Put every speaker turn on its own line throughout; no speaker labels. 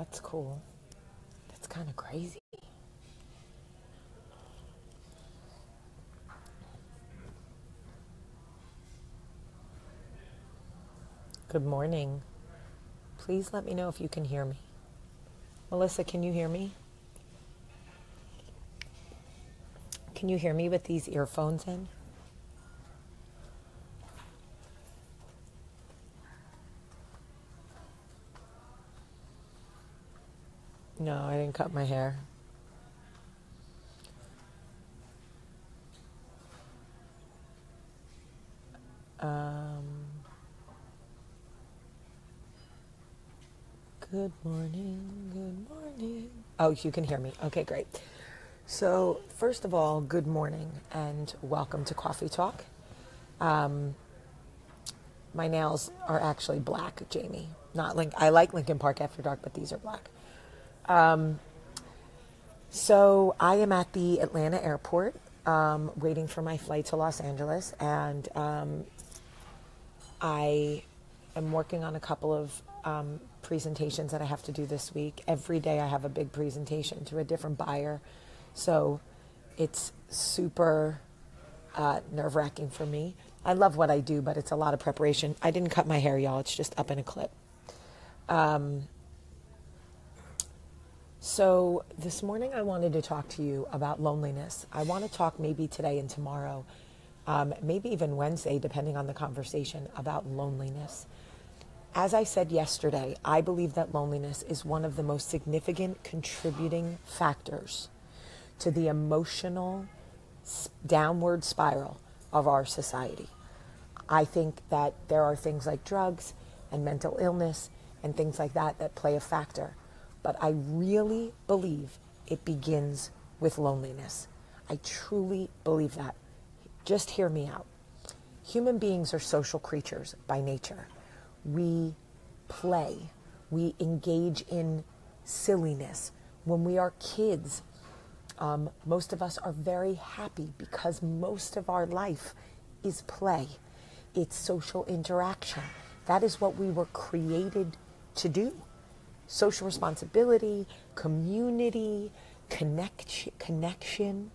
That's cool. That's kind of crazy. Good morning. Please let me know if you can hear me. Melissa, can you hear me? Can you hear me with these earphones in? No, I didn't cut my hair. Um, Good morning, good morning. Oh, you can hear me. Okay, great. So, first of all, good morning and welcome to Coffee Talk. My nails are actually black, Jamie. Not I like Lincoln Park After Dark, but these are black. So I am at the Atlanta airport, waiting for my flight to Los Angeles, and I am working on a couple of presentations that I have to do this week. Every day I have a big presentation to a different buyer, so it's super nerve-wracking for me. I love what I do, but it's a lot of preparation. I didn't cut my hair, y'all. It's just up in a clip. So this morning I wanted to talk to you about loneliness. I want to talk maybe today and tomorrow, maybe even Wednesday, depending on the conversation, about loneliness. As I said yesterday, I believe that loneliness is one of the most significant contributing factors to the emotional downward spiral of our society. I think that there are things like drugs and mental illness and things like that that play a factor. But I really believe it begins with loneliness. I truly believe that. Just hear me out. Human beings are social creatures by nature. We play. We engage in silliness. When we are kids, most of us are very happy because most of our life is play. It's social interaction. That is what we were created to do. Social responsibility, community, connection.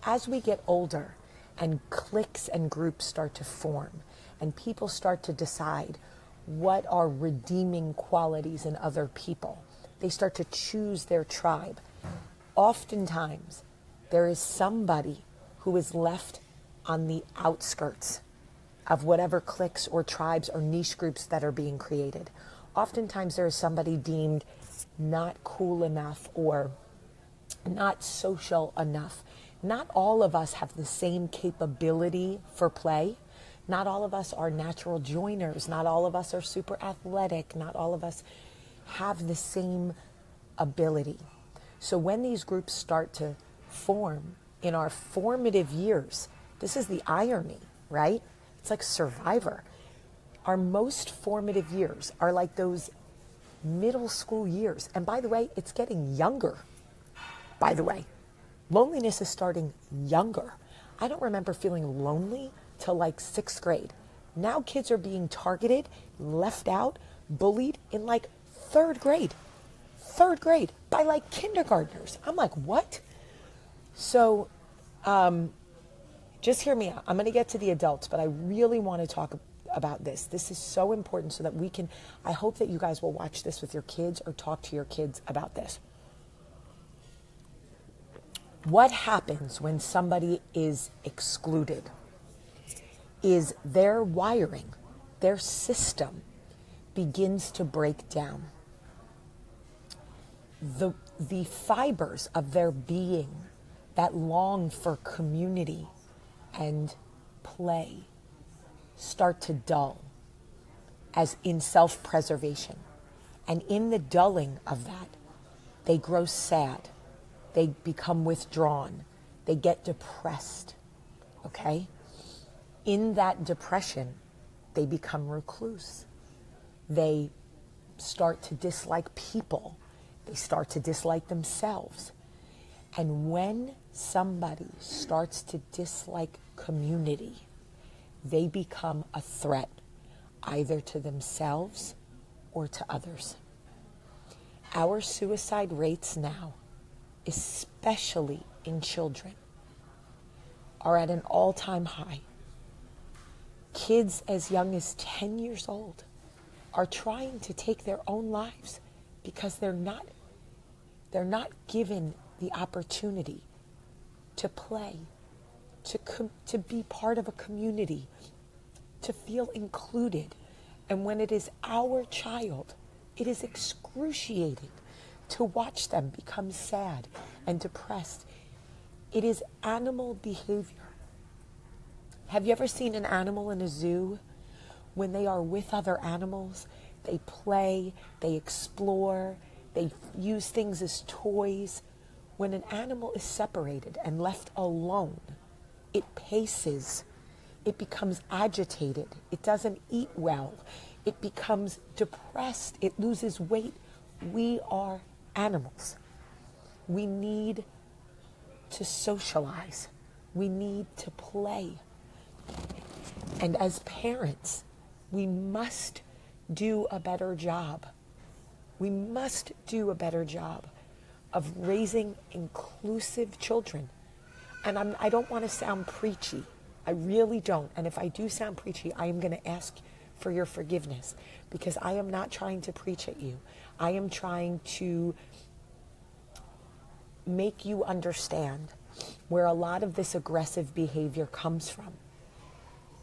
As we get older and cliques and groups start to form and people start to decide what are redeeming qualities in other people, they start to choose their tribe. Oftentimes, there is somebody who is left on the outskirts of whatever cliques or tribes or niche groups that are being created. Oftentimes there is somebody deemed not cool enough or not social enough. Not all of us have the same capability for play. Not all of us are natural joiners. Not all of us are super athletic. Not all of us have the same ability. So when these groups start to form in our formative years, this is the irony, right? It's like Survivor. Our most formative years are like those middle school years. And by the way, it's getting younger. By the way, loneliness is starting younger. I don't remember feeling lonely till like 6th grade. Now kids are being targeted, left out, bullied in like 3rd grade. 3rd grade by like kindergartners. I'm like, what? So just hear me out. I'm going to get to the adults, but I really want to talk about this. This is so important so that we can, I hope that you guys will watch this with your kids or talk to your kids about this. What happens when somebody is excluded is their wiring, their system begins to break down. The fibers of their being that long for community and play start to dull as in self-preservation. And in the dulling of that, they grow sad. They become withdrawn. They get depressed, okay? In that depression, they become recluse. They start to dislike people. They start to dislike themselves. And when somebody starts to dislike community, they become a threat either to themselves or to others. Our suicide rates now, especially in children, are at an all-time high. Kids as young as 10 years old are trying to take their own lives because they're not given the opportunity to play, to be part of a community, to feel included. And when it is our child, it is excruciating to watch them become sad and depressed. It is animal behavior. Have you ever seen an animal in a zoo? When they are with other animals, they play, they explore, they use things as toys. When an animal is separated and left alone, it paces, it becomes agitated, it doesn't eat well, it becomes depressed, it loses weight. We are animals. We need to socialize. We need to play. And as parents, we must do a better job. We must do a better job of raising inclusive children. And I don't want to sound preachy. I really don't. And if I do sound preachy, I am going to ask for your forgiveness, because I am not trying to preach at you. I am trying to make you understand where a lot of this aggressive behavior comes from.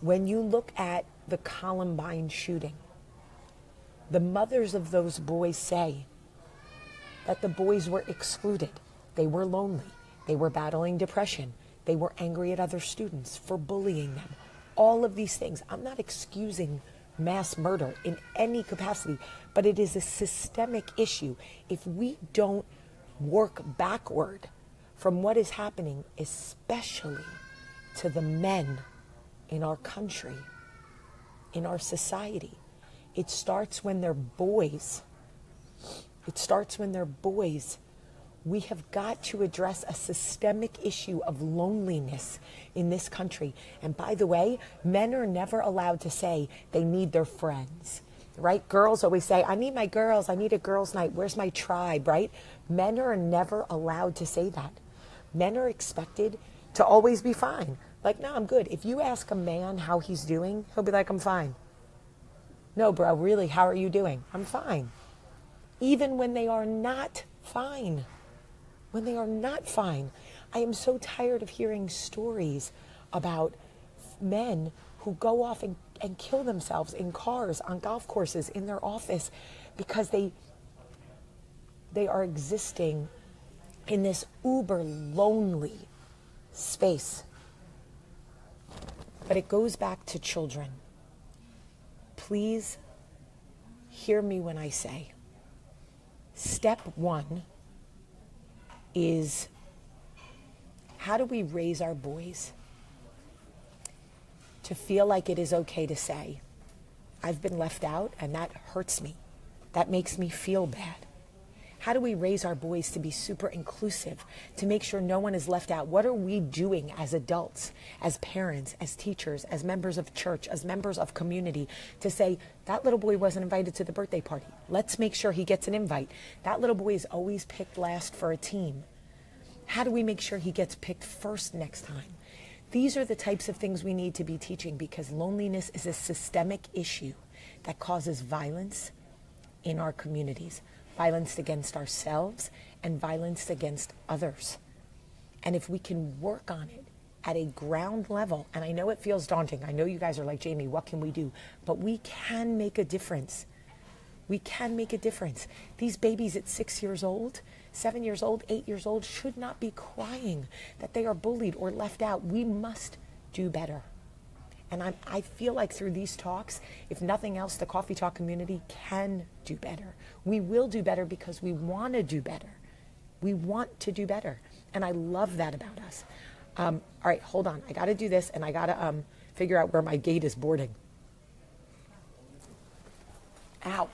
When you look at the Columbine shooting, the mothers of those boys say that the boys were excluded. They were lonely. They were battling depression. They were angry at other students for bullying them. All of these things. I'm not excusing mass murder in any capacity, but it is a systemic issue. If we don't work backward from what is happening, especially to the men in our country, in our society, it starts when they're boys. It starts when they're boys. We have got to address a systemic issue of loneliness in this country. And by the way, men are never allowed to say they need their friends, right? Girls always say, I need my girls. I need a girls' night. Where's my tribe, right? Men are never allowed to say that. Men are expected to always be fine. Like, no, I'm good. If you ask a man how he's doing, he'll be like, I'm fine. No, bro, really, how are you doing? I'm fine. Even when they are not fine. When they are not fine. I am so tired of hearing stories about men who go off and kill themselves in cars, on golf courses, in their office, because they are existing in this uber lonely space. But it goes back to children. Please hear me when I say, step one is, how do we raise our boys to feel like it is okay to say, I've been left out and that hurts me. That makes me feel bad. How do we raise our boys to be super inclusive, to make sure no one is left out? What are we doing as adults, as parents, as teachers, as members of church, as members of community, to say, that little boy wasn't invited to the birthday party. Let's make sure he gets an invite. That little boy is always picked last for a team. How do we make sure he gets picked first next time? These are the types of things we need to be teaching, because loneliness is a systemic issue that causes violence in our communities. Violence against ourselves and violence against others. And if we can work on it at a ground level, and I know it feels daunting. I know you guys are like, Jamie, what can we do? But we can make a difference. We can make a difference. These babies at 6 years old, 7 years old, 8 years old should not be crying that they are bullied or left out. We must do better. And I feel like through these talks, if nothing else, the Coffee Talk community can do better. We will do better because we want to do better. We want to do better. And I love that about us. All right, hold on. I got to do this, and I got to figure out where my gate is boarding. Ow.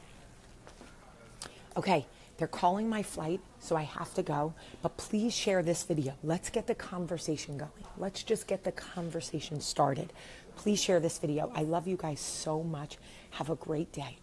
Okay, they're calling my flight, so I have to go. But please share this video. Let's get the conversation going. Let's just get the conversation started. Please share this video. I love you guys so much. Have a great day.